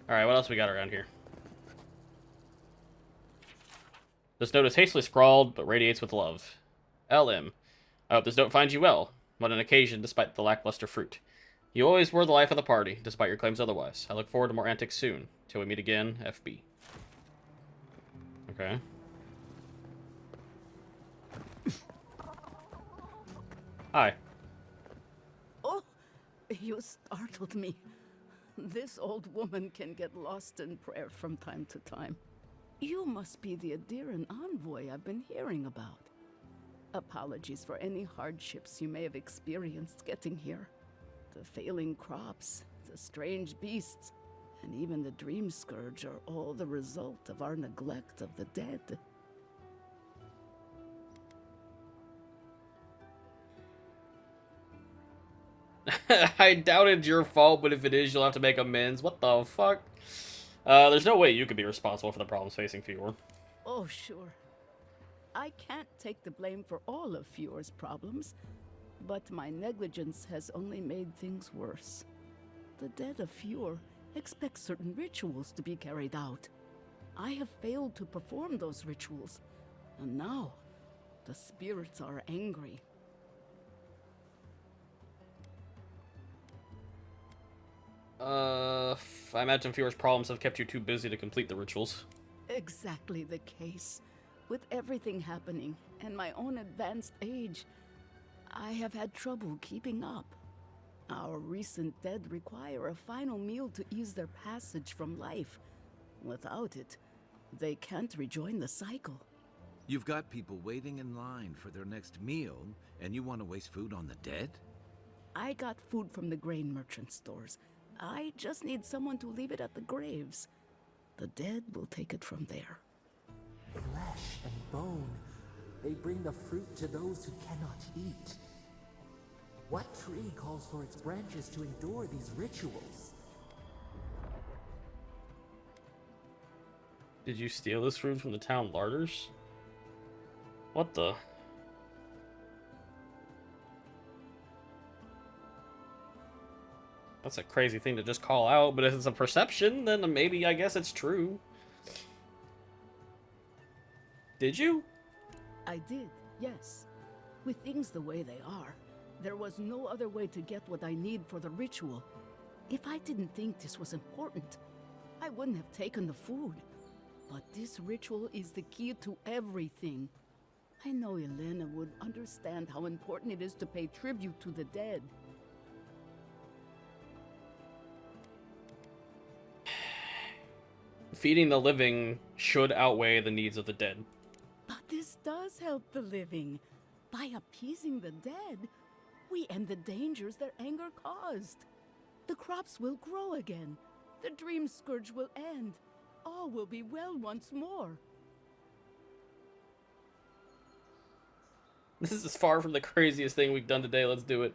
Alright, what else we got around here? This note is hastily scrawled, but radiates with love. LM. I hope this note finds you well. What an occasion, despite the lackluster fruit. You always were the life of the party, despite your claims otherwise. I look forward to more antics soon. Till we meet again, FB. Okay. Hi. Oh, you startled me. This old woman can get lost in prayer from time to time. You must be the Adiran envoy I've been hearing about. Apologies for any hardships you may have experienced getting here. The failing crops, the strange beasts, and even the dream scourge are all the result of our neglect of the dead. I doubted your fault, but if it is, you'll have to make amends. What the fuck? There's no way you could be responsible for the problems facing Fior. Oh, sure. I can't take the blame for all of Fior's problems, but my negligence has only made things worse. The dead of Fior expect certain rituals to be carried out. I have failed to perform those rituals, and now the spirits are angry. I imagine Fior's problems have kept you too busy to complete the rituals. Exactly the case. With everything happening, and my own advanced age, I have had trouble keeping up. Our recent dead require a final meal to ease their passage from life. Without it, they can't rejoin the cycle. You've got people waiting in line for their next meal, and you want to waste food on the dead? I got food from the grain merchant stores. I just need someone to leave it at the graves. The dead will take it from there. Flesh and bone. They bring the fruit to those who cannot eat. What tree calls for its branches to endure these rituals? Did you steal this fruit from the town larders? What the? That's a crazy thing to just call out, but if it's a perception, then maybe I guess it's true. Did you? I did, yes. With things the way they are, there was no other way to get what I need for the ritual. If I didn't think this was important, I wouldn't have taken the food. But this ritual is the key to everything. I know Elena would understand how important it is to pay tribute to the dead. Feeding the living should outweigh the needs of the dead. But this does help the living. By appeasing the dead, we end the dangers their anger caused. The crops will grow again. The dream scourge will end. All will be well once more. This is far from the craziest thing we've done today. Let's do it.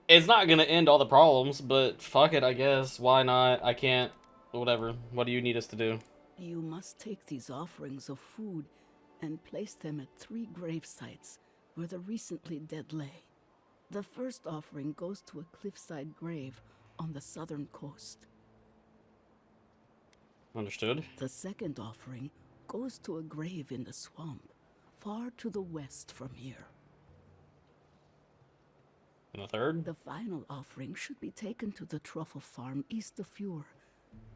It's not gonna end all the problems, but fuck it, I guess. Why not? I can't. Whatever. What do you need us to do? You must take these offerings of food and place them at 3 grave sites where the recently dead lay. The first offering goes to a cliffside grave on the southern coast. Understood. The second offering goes to a grave in the swamp, far to the west from here. And the third? The final offering should be taken to the truffle farm east of Fior,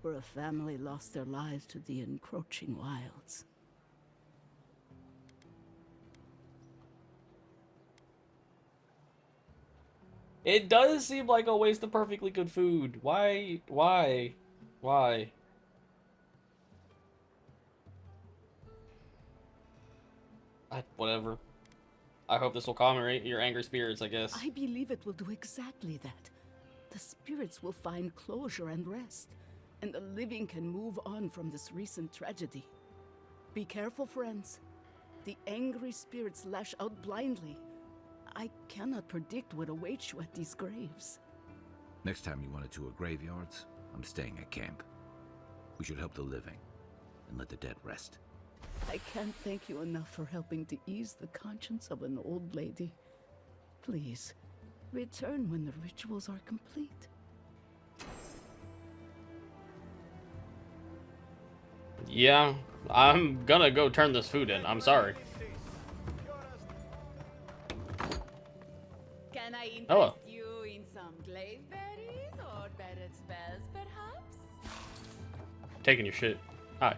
where a family lost their lives to the encroaching wilds. It does seem like a waste of perfectly good food. Why? Whatever. I hope this will calm your angry spirits, I guess. I believe it will do exactly that. The spirits will find closure and rest, and the living can move on from this recent tragedy. Be careful, friends. The angry spirits lash out blindly. I cannot predict what awaits you at these graves. Next time you want to tour graveyards, I'm staying at camp. We should help the living and let the dead rest. I can't thank you enough for helping to ease the conscience of an old lady. Please, return when the rituals are complete. Yeah, I'm gonna go turn this food in. I'm sorry. Can I interest Hello. you in some glaive berries or better spells, perhaps? Taking your shit. Hi.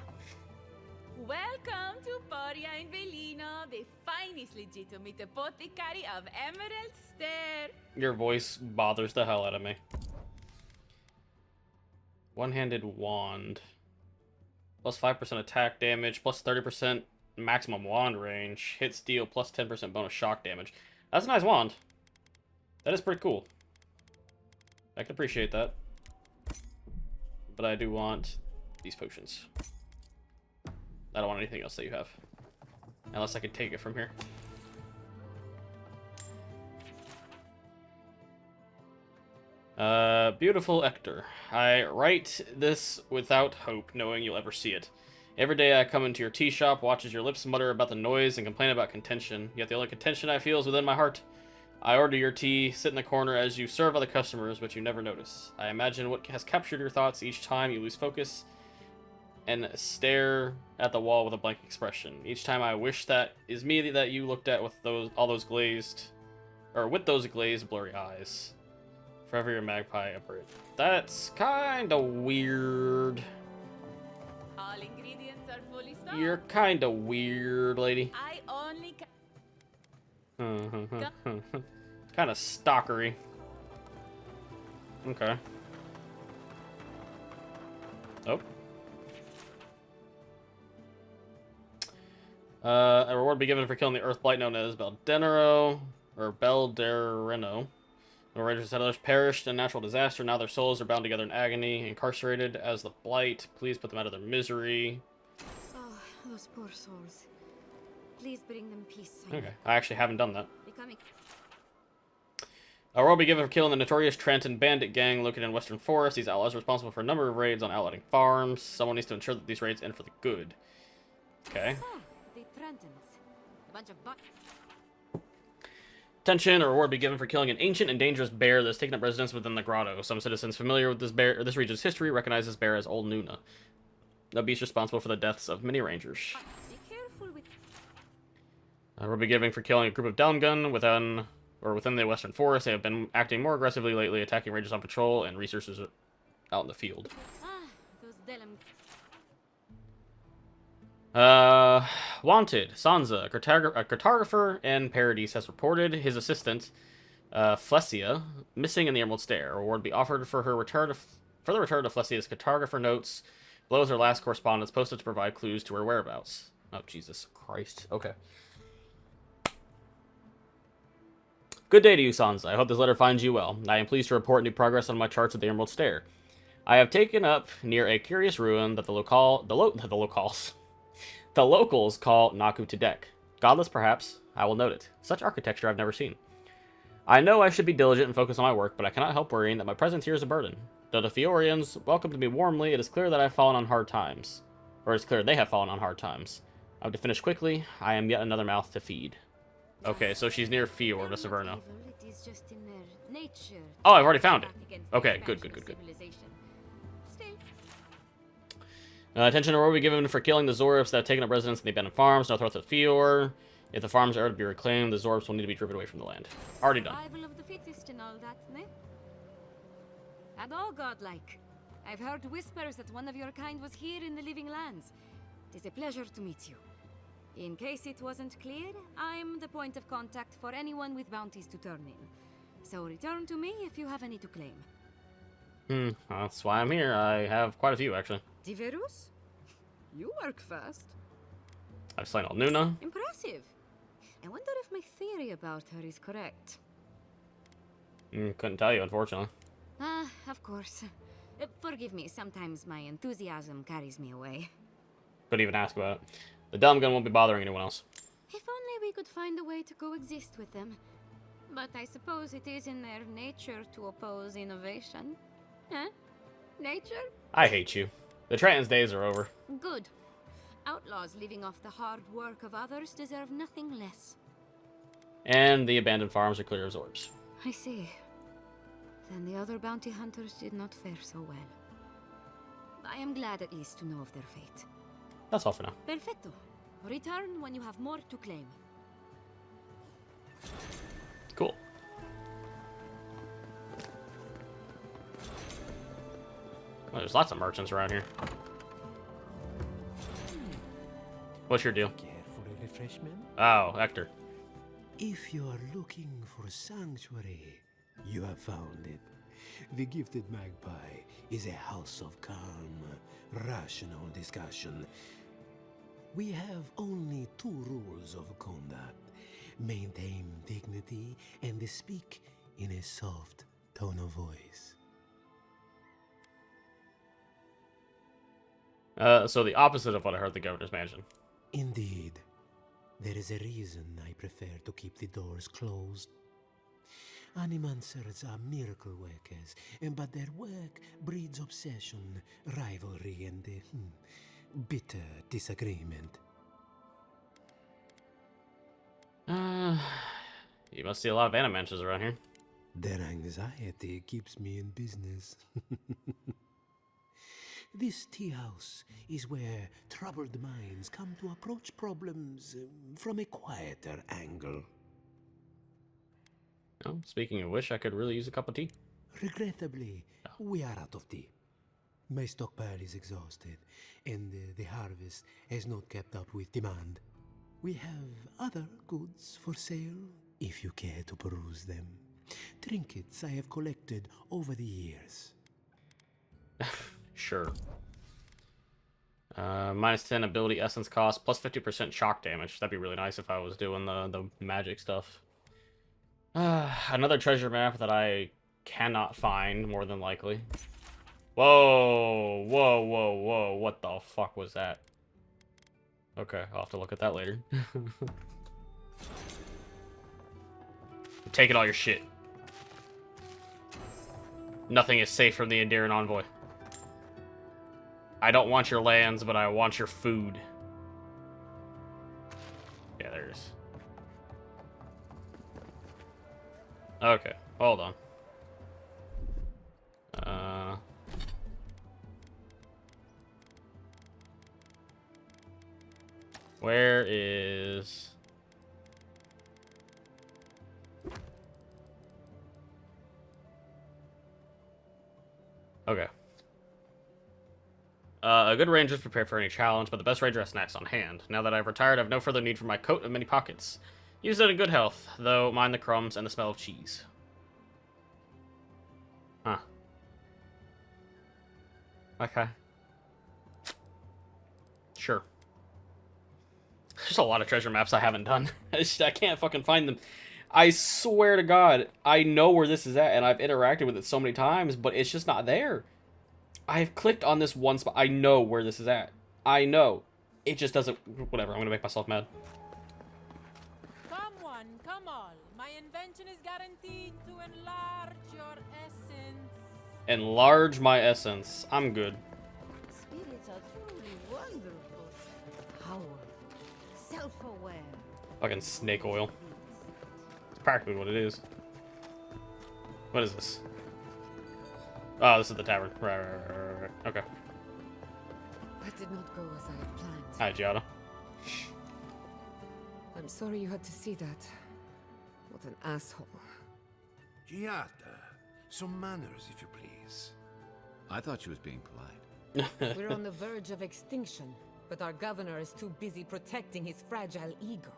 Welcome to Poria in Velino, the finest legitimate apothecary of Emerald Stair. Your voice bothers the hell out of me. One-handed wand. Plus 5% attack damage, plus 30% maximum wand range. Hit steal, plus 10% bonus shock damage. That's a nice wand. That is pretty cool. I can appreciate that. But I do want these potions. I don't want anything else that you have. Unless I can take it from here. Beautiful Ector. I write this without hope, knowing you'll ever see it. Every day I come into your tea shop, watch as your lips mutter about the noise and complain about contention, yet the only contention I feel is within my heart. I order your tea, sit in the corner as you serve other customers, but you never notice. I imagine what has captured your thoughts each time you lose focus and stare at the wall with a blank expression. Each time I wish that is me that you looked at with those glazed blurry eyes. Forever your magpie upward. That's kinda weird. All ingredients are fully stocked. You're kinda weird, lady. I only Kinda stalkery. Okay. Oh. A reward be given for killing the Earthblight known as Beldenero, or Beldereno. The Rangers and settlers perished in a natural disaster. Now their souls are bound together in agony, incarcerated as the Blight. Please put them out of their misery. Oh, those poor souls. Please bring them peace. Okay, I actually haven't done that. Becoming... A reward be given for killing the notorious Trenton bandit gang located in Western Forest. These outlaws are responsible for a number of raids on outletting farms. Someone needs to ensure that these raids end for the good. Okay. Ah, the Trentons. A bunch of Attention, a reward be given for killing an ancient and dangerous bear that has taken up residence within the grotto. Some citizens familiar with this region's history recognize this bear as Old Nuna. The beast responsible for the deaths of many rangers. Be careful with... A reward be given for killing a group of Downgun within the Western Forest. They have been acting more aggressively lately, attacking rangers on patrol and researchers out in the field. Ah, those Delum... Wanted. Sansa, a cartographer in Paradise, has reported his assistant, Flesia, missing in the Emerald Stair. A reward be offered for the return of Flesia's cartographer notes. Below is her last correspondence posted to provide clues to her whereabouts. Oh, Jesus Christ. Okay. Good day to you, Sansa. I hope this letter finds you well. I am pleased to report new progress on my charts of the Emerald Stair. I have taken up near a curious ruin that the locals call Naku Tedek. Godless, perhaps. I will note it. Such architecture I've never seen. I know I should be diligent and focus on my work, but I cannot help worrying that my presence here is a burden. Though the Fiorians welcomed me warmly, it is clear that I've fallen on hard times. Or it's clear they have fallen on hard times. I have to finish quickly. I am yet another mouth to feed. Okay, so she's near Fior, Miss Iverno. It is just in their nature. Oh, I've already found it. Okay, good. Attention, will be given for killing the Zorps that have taken up residence in the abandoned farms north of Fior. If the farms are to be reclaimed, the Zorps will need to be driven away from the land. Already done. Survival of the fittest and all that, ne? And all godlike. I've heard whispers that one of your kind was here in the living lands. It is a pleasure to meet you. In case it wasn't clear, I'm the point of contact for anyone with bounties to turn in. So return to me if you have any to claim. That's why I'm here. I have quite a few, actually. Diverus? You work fast. I've slain all Nuna. Impressive. I wonder if my theory about her is correct. Couldn't tell you, unfortunately. Ah, of course. Forgive me, sometimes my enthusiasm carries me away. Couldn't even ask about it. The dumb gun won't be bothering anyone else. If only we could find a way to coexist with them. But I suppose it is in their nature to oppose innovation. Huh? Nature? I hate you. The Trenton's days are over. Good. Outlaws living off the hard work of others deserve nothing less. And the abandoned farms are clear of Zorbs. I see. Then the other bounty hunters did not fare so well. I am glad at least to know of their fate. That's all for now. Perfecto. Return when you have more to claim. Cool. Well, there's lots of merchants around here. What's your deal? Care for a refreshment? Oh, Hector. If you are looking for sanctuary, you have found it. The Gifted Magpie is a house of calm, rational discussion. We have only 2 rules of conduct. Maintain dignity and speak in a soft tone of voice. So the opposite of what I heard the governor's mansion. Indeed. There is a reason I prefer to keep the doors closed. Animancers are miracle workers, but their work breeds obsession, rivalry, and bitter disagreement. You must see a lot of animancers around here. Their anxiety keeps me in business. This tea house is where troubled minds come to approach problems from a quieter angle. Oh, speaking of which, I could really use a cup of tea. Regrettably, we are out of tea. My stockpile is exhausted, and the harvest has not kept up with demand. We have other goods for sale, if you care to peruse them. Trinkets I have collected over the years. Sure. Minus 10 ability essence cost, plus 50% shock damage. That'd be really nice if I was doing the magic stuff. Another treasure map that I cannot find, more than likely. Whoa, whoa, whoa, whoa, what the fuck was that? Okay, I'll have to look at that later. I'm taking all your shit. Nothing is safe from the Endearing Envoy. I don't want your lands, but I want your food. Yeah, there it is. Okay, hold on. Where is... Okay. A good ranger is prepared for any challenge, but the best ranger has snacks on hand. Now that I've retired, I have no further need for my coat and many pockets. Use it in good health, though mind the crumbs and the smell of cheese. Huh. Okay. Sure. There's a lot of treasure maps I haven't done. I can't fucking find them. I swear to God, I know where this is at, and I've interacted with it so many times, but it's just not there. I've clicked on this one spot. I know where this is at. I know. It just doesn't... Whatever, I'm gonna make myself mad. Come one, come all. My invention is guaranteed to enlarge your essence. Enlarge my essence. I'm good. Spirits are truly wonderful, powerful, self-aware. Fucking snake oil. It's practically what it is. What is this? Oh, this is the tavern. Right. Okay. That did not go as I had planned. Hi, Giada. I'm sorry you had to see that. What an asshole. Giada, some manners, if you please. I thought she was being polite. We're on the verge of extinction, but our governor is too busy protecting his fragile ego.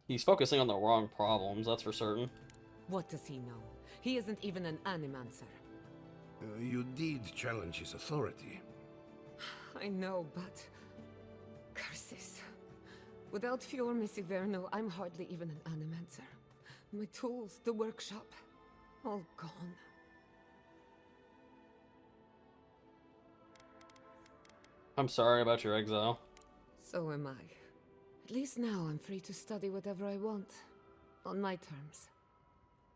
He's focusing on the wrong problems, that's for certain. What does he know? He isn't even an animancer. You did challenge his authority. I know, but... curses. Without Fior, Miss Iverno, I'm hardly even an animancer. My tools, the workshop, all gone. I'm sorry about your exile. So am I. At least now I'm free to study whatever I want. On my terms.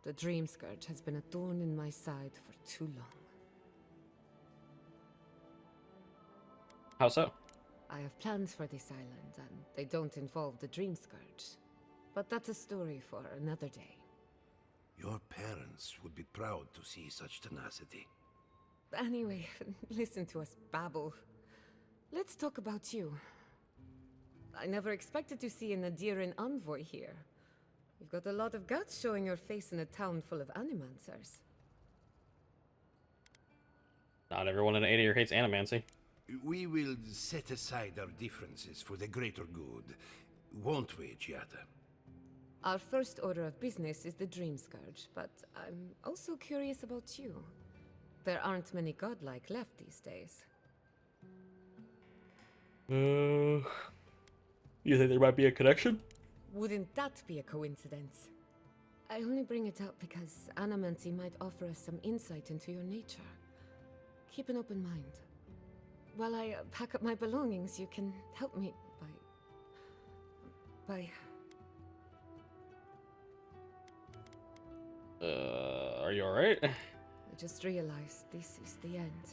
The Dream Scourge has been a thorn in my side for too long. How so? I have plans for this island, and they don't involve the Dream Scourge. But that's a story for another day. Your parents would be proud to see such tenacity. Anyway, listen to us babble. Let's talk about you. I never expected to see an Adiran envoy here. You've got a lot of guts showing your face in a town full of animancers. Not everyone in Aedir hates animancy. We will set aside our differences for the greater good, won't we, Giada? Our first order of business is the Dream Scourge, but I'm also curious about you. There aren't many godlike left these days. You think there might be a connection? Wouldn't that be a coincidence? I only bring it up because animancy might offer us some insight into your nature. Keep an open mind. While I pack up my belongings, you can help me by... Are you alright? I just realized this is the end.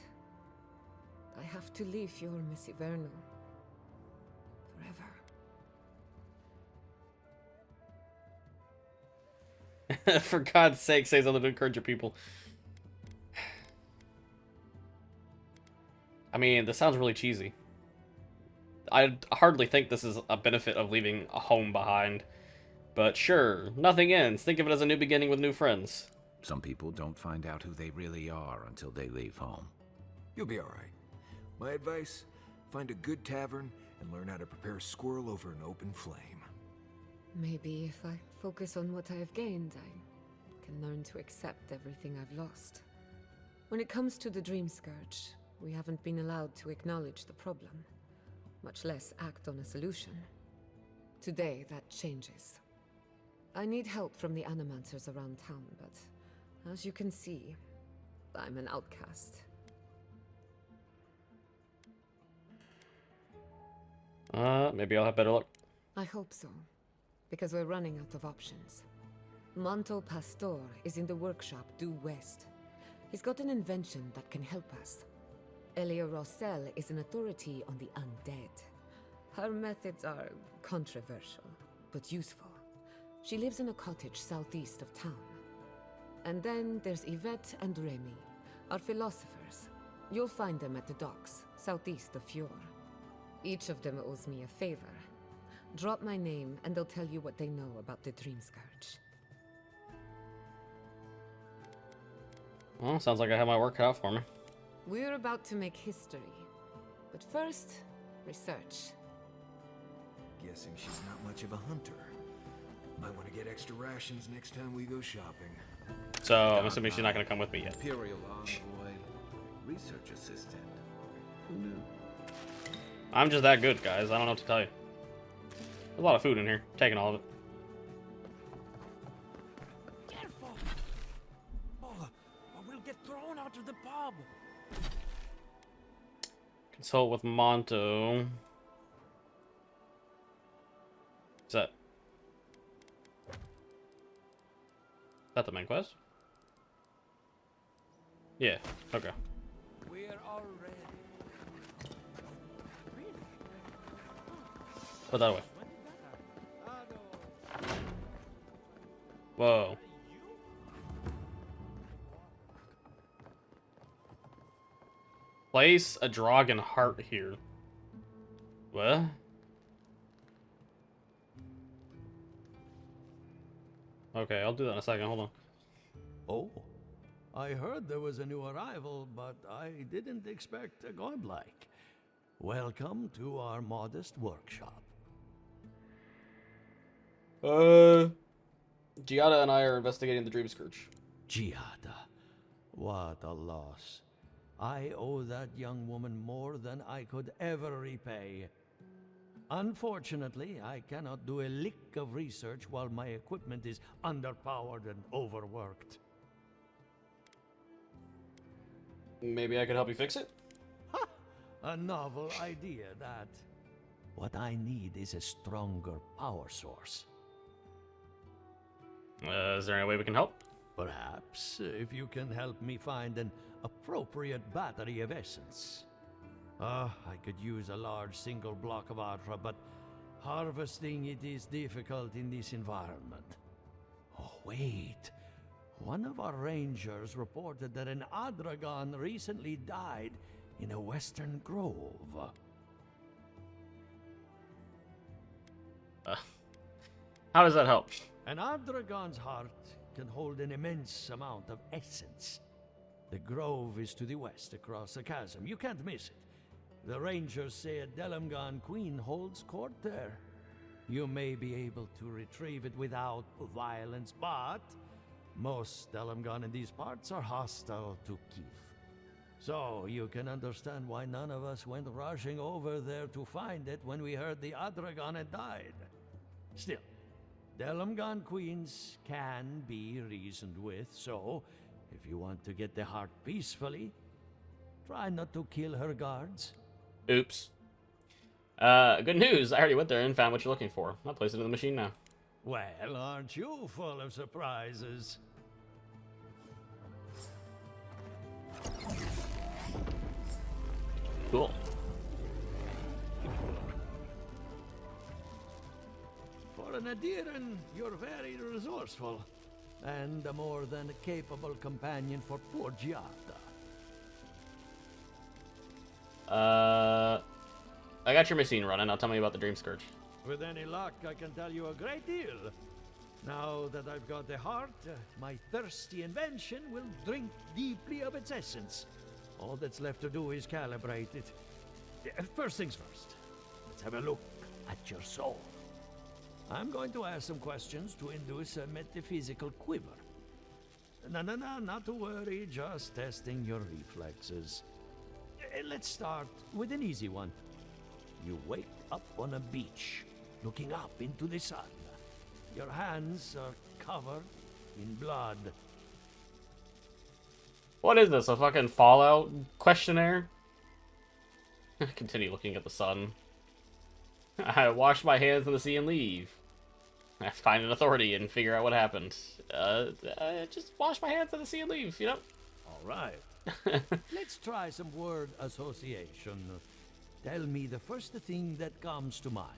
I have to leave Fior, Miss Iverno. Forever. For God's sake, say something to encourage your people. I mean, this sounds really cheesy. I hardly think this is a benefit of leaving a home behind. But sure, nothing ends. Think of it as a new beginning with new friends. Some people don't find out who they really are until they leave home. You'll be alright. My advice, find a good tavern and learn how to prepare a squirrel over an open flame. Maybe if I focus on what I have gained, I can learn to accept everything I've lost. When it comes to the Dream Scourge, we haven't been allowed to acknowledge the problem, much less act on a solution. Today, that changes. I need help from the animancers around town, but as you can see, I'm an outcast. Maybe I'll have better luck. I hope so, because we're running out of options. Manto Pastor is in the workshop due west. He's got an invention that can help us. Elia Rossell is an authority on the undead. Her methods are controversial, but useful. She lives in a cottage southeast of town. And then there's Yvette and Remy, our philosophers. You'll find them at the docks, southeast of Fior. Each of them owes me a favor. Drop my name and they'll tell you what they know about the Dream Scourge. Well, sounds like I have my work cut out for me. We're about to make history. But first, research. Guessing she's not much of a hunter. Might want to get extra rations next time we go shopping. So, I'm assuming she's not going to come with me yet. Imperial envoy, research assistant. Who knew? I'm just that good, guys. I don't know what to tell you. There's a lot of food in here. Taking all of it. Careful! Or we'll get thrown out of the pub. Consult with Monto. What's that? Is that the main quest? Yeah, okay. We're all ready. Put that away. Whoa. Place a dragon heart here. What? Okay, I'll do that in a second. Hold on. Oh, I heard there was a new arrival, but I didn't expect a godlike. Welcome to our modest workshop. Giada and I are investigating the Dream Scourge. Giada, what a loss. I owe that young woman more than I could ever repay. Unfortunately, I cannot do a lick of research while my equipment is underpowered and overworked. Maybe I could help you fix it? Ha! A novel idea, that. What I need is a stronger power source. Is there any way we can help? Perhaps, if you can help me find an appropriate battery of essence. I could use a large single block of Artra, but harvesting it is difficult in this environment. Oh, wait. One of our rangers reported that an Adragon recently died in a western grove. How does that help? An Adragon's heart can hold an immense amount of essence. The grove is to the west, across the chasm. You can't miss it. The rangers say a Delamgan queen holds court there. You may be able to retrieve it without violence, but most Delamgan in these parts are hostile to Keith. So you can understand why none of us went rushing over there to find it when we heard the Adragon had died. Still, Delamgan queens can be reasoned with, so if you want to get the heart peacefully, try not to kill her guards. Oops. Good news. I already went there and found what you're looking for. I'll place it in the machine now. Well, aren't you full of surprises? Cool. For an Adiran, you're very resourceful, and a more than capable companion for poor Giata. I got your machine running. Now tell me about the Dream Scourge. With any luck, I can tell you a great deal. Now that I've got the heart, my thirsty invention will drink deeply of its essence. All that's left to do is calibrate it. First things first, let's have a look at your soul. I'm going to ask some questions to induce a metaphysical quiver. No, not to worry, just testing your reflexes. Let's start with an easy one. You wake up on a beach, looking up into the sun. Your hands are covered in blood. What is this, a fucking Fallout questionnaire? Continue looking at the sun. I wash my hands in the sea and leave. I find an authority and figure out what happened. Just wash my hands in the sea and leave, you know? All right. Let's try some word association. Tell me the first thing that comes to mind.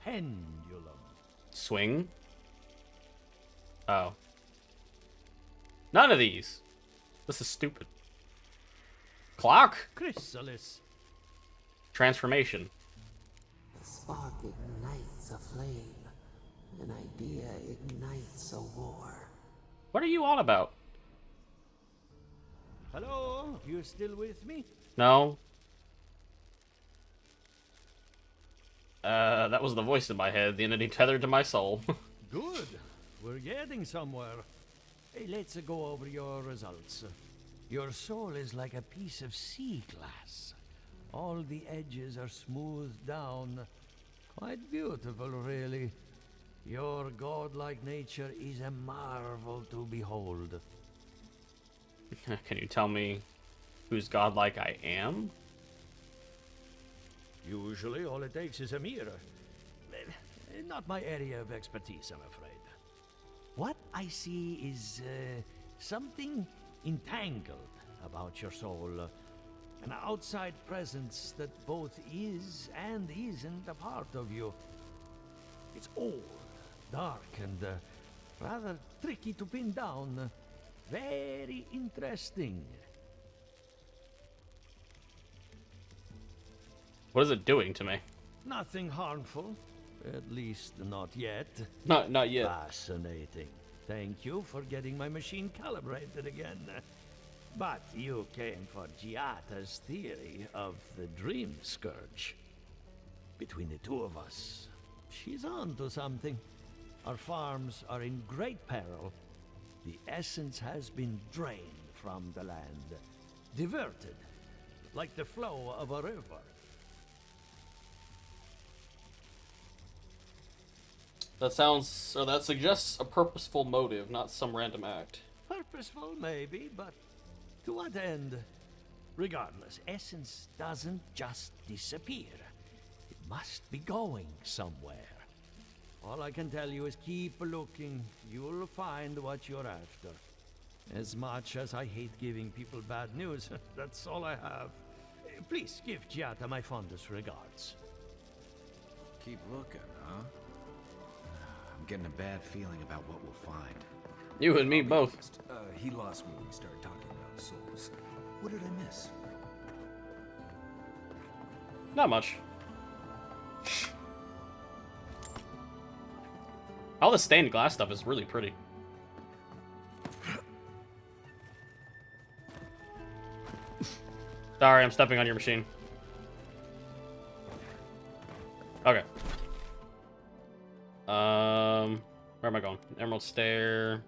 Pendulum. Swing? Oh. None of these. This is stupid. Clock? Chrysalis. Transformation. The spark ignites a flame. An idea ignites a war. What are you on about? Hello? You still with me? No. That was the voice in my head, the entity tethered to my soul. Good. We're getting somewhere. Hey, let's go over your results. Your soul is like a piece of sea glass. All the edges are smoothed down. Quite beautiful, really. Your godlike nature is a marvel to behold. Can you tell me whose godlike I am? Usually, all it takes is a mirror. Not my area of expertise, I'm afraid. What I see is something entangled about your soul. An outside presence that both is and isn't a part of you. It's old, dark, and rather tricky to pin down. Very interesting. What is it doing to me? Nothing harmful. At least not yet. Not yet. Fascinating. Thank you for getting my machine calibrated again. But you came for Giata's theory of the Dream Scourge. Between the two of us, she's on to something. Our farms are in great peril. The essence has been drained from the land. Diverted, like the flow of a river. That suggests a purposeful motive, not some random act. Purposeful, maybe, but to what end? Regardless, essence doesn't just disappear. It must be going somewhere. All I can tell you is keep looking. You'll find what you're after. As much as I hate giving people bad news, that's all I have. Please give Giata my fondest regards. Keep looking, huh? I'm getting a bad feeling about what we'll find. You and me I'll be both. honest, he lost me when we started talking about souls. What did I miss? Not much. All the stained glass stuff is really pretty. Sorry, I'm stepping on your machine. Okay. Where am I going? Emerald Stair.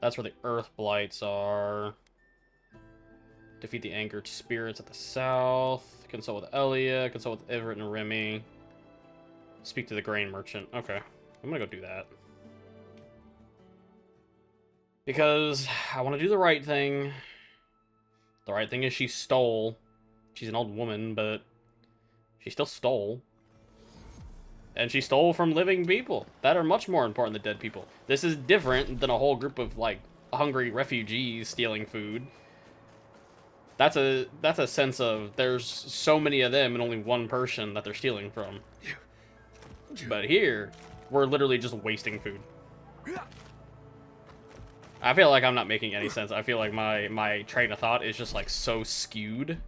That's where the Earth Blights are. Defeat the angered spirits at the south. Consult with Elia. Consult with Everett and Remy. Speak to the grain merchant. Okay. I'm gonna go do that. Because I want to do the right thing. The right thing is she stole. She's an old woman, but she still stole. And she stole from living people that are much more important than dead people. This is different than a whole group of, like, hungry refugees stealing food. That's a sense of there's so many of them and only one person that they're stealing from. But here, we're literally just wasting food. I feel like I'm not making any sense. I feel like my train of thought is just, like, so skewed.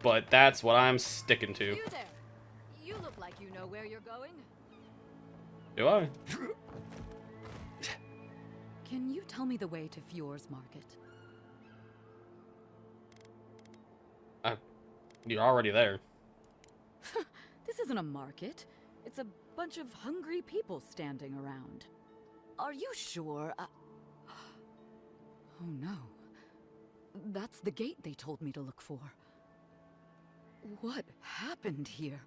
But that's what I'm sticking to. You there. You look like you know where you're going. Do I? Can you tell me the way to Fior's market? You're already there. This isn't a market. It's a bunch of hungry people standing around. Are you sure? Oh no. That's the gate they told me to look for. What happened here?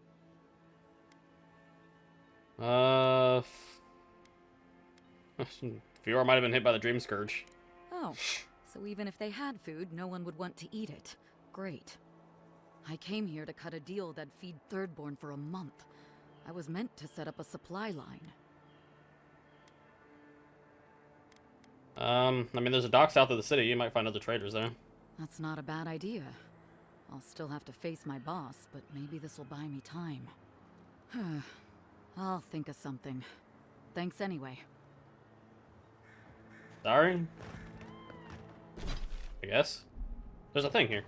Fior might have been hit by the Dream Scourge. Oh, so even if they had food, no one would want to eat it. Great. I came here to cut a deal that'd feed Thirdborn for a month. I was meant to set up a supply line. I mean, there's a dock south of the city. You might find other traders there. That's not a bad idea. I'll still have to face my boss, but maybe this will buy me time. I'll think of something. Thanks anyway. Sorry? I guess. There's a thing here.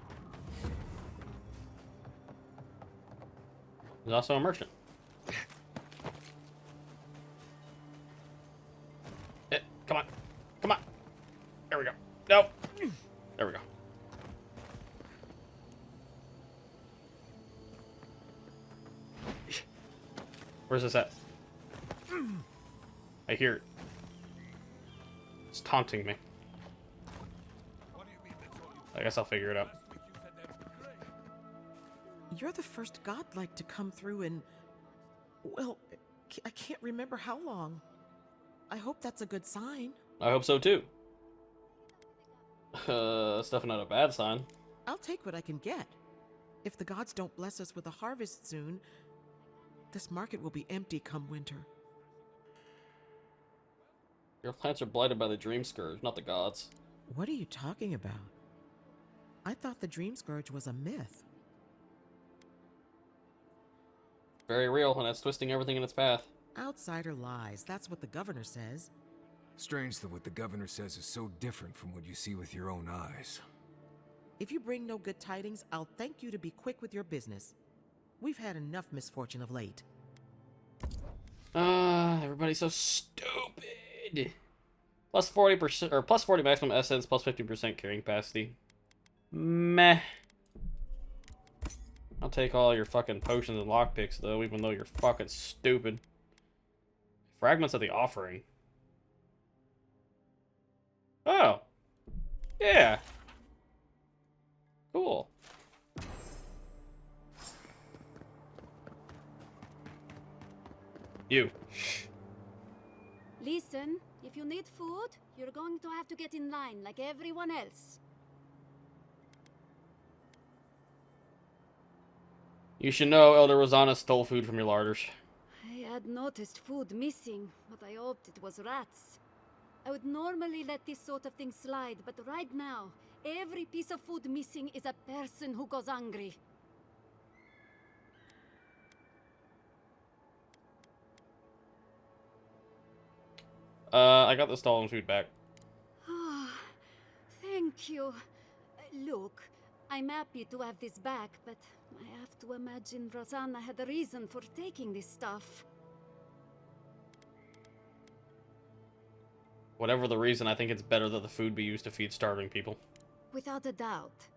There's also a merchant. Come on. Come on. There we go. Nope. There we go. Where's this at? I hear it. It's taunting me. I guess I'll figure it out. You're the first godlike to come through in... well, I can't remember how long. I hope that's a good sign. I hope so too. That's definitely not a bad sign. I'll take what I can get. If the gods don't bless us with a harvest soon, this market will be empty come winter. Your plants are blighted by the Dream Scourge, not the gods. What are you talking about? I thought the Dream Scourge was a myth. Very real, and it's twisting everything in its path. Outsider lies. That's what the governor says. Strange that what the governor says is so different from what you see with your own eyes. If you bring no good tidings, I'll thank you to be quick with your business. We've had enough misfortune of late. Everybody's so stupid. Plus 40%, or plus 40 maximum essence, plus 50% carrying capacity. Meh. I'll take all your fucking potions and lockpicks, though, even though you're fucking stupid. Fragments of the offering. Oh. Yeah. Cool. You. Listen, if you need food, you're going to have to get in line like everyone else. You should know Elder Rosanna stole food from your larders. I had noticed food missing, but I hoped it was rats. I would normally let this sort of thing slide, but right now, every piece of food missing is a person who goes hungry. I got the stolen food back. Ah, thank you. Look, I'm happy to have this back, but I have to imagine Rosanna had a reason for taking this stuff. Whatever the reason, I think it's better that the food be used to feed starving people. Without a doubt.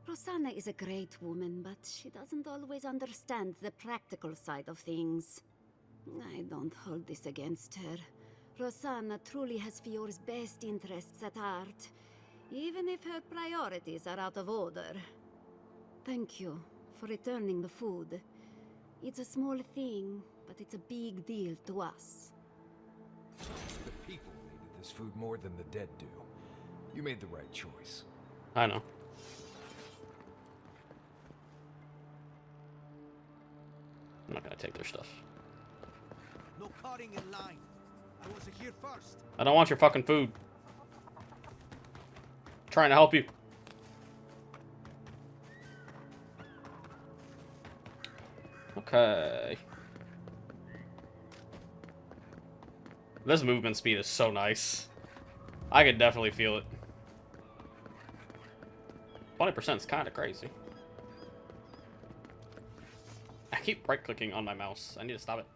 Rosanna is a great woman, but she doesn't always understand the practical side of things. I don't hold this against her. Rosanna truly has Fior's best interests at heart, even if her priorities are out of order. Thank you for returning the food. It's a small thing, but it's a big deal to us. The people needed this food more than the dead do. You made the right choice. I know. I'm not gonna take their stuff. No cutting in line. I was here first. I don't want your fucking food. I'm trying to help you. Okay. This movement speed is so nice. I could definitely feel it. 20% is kind of crazy. I keep right-clicking on my mouse. I need to stop it.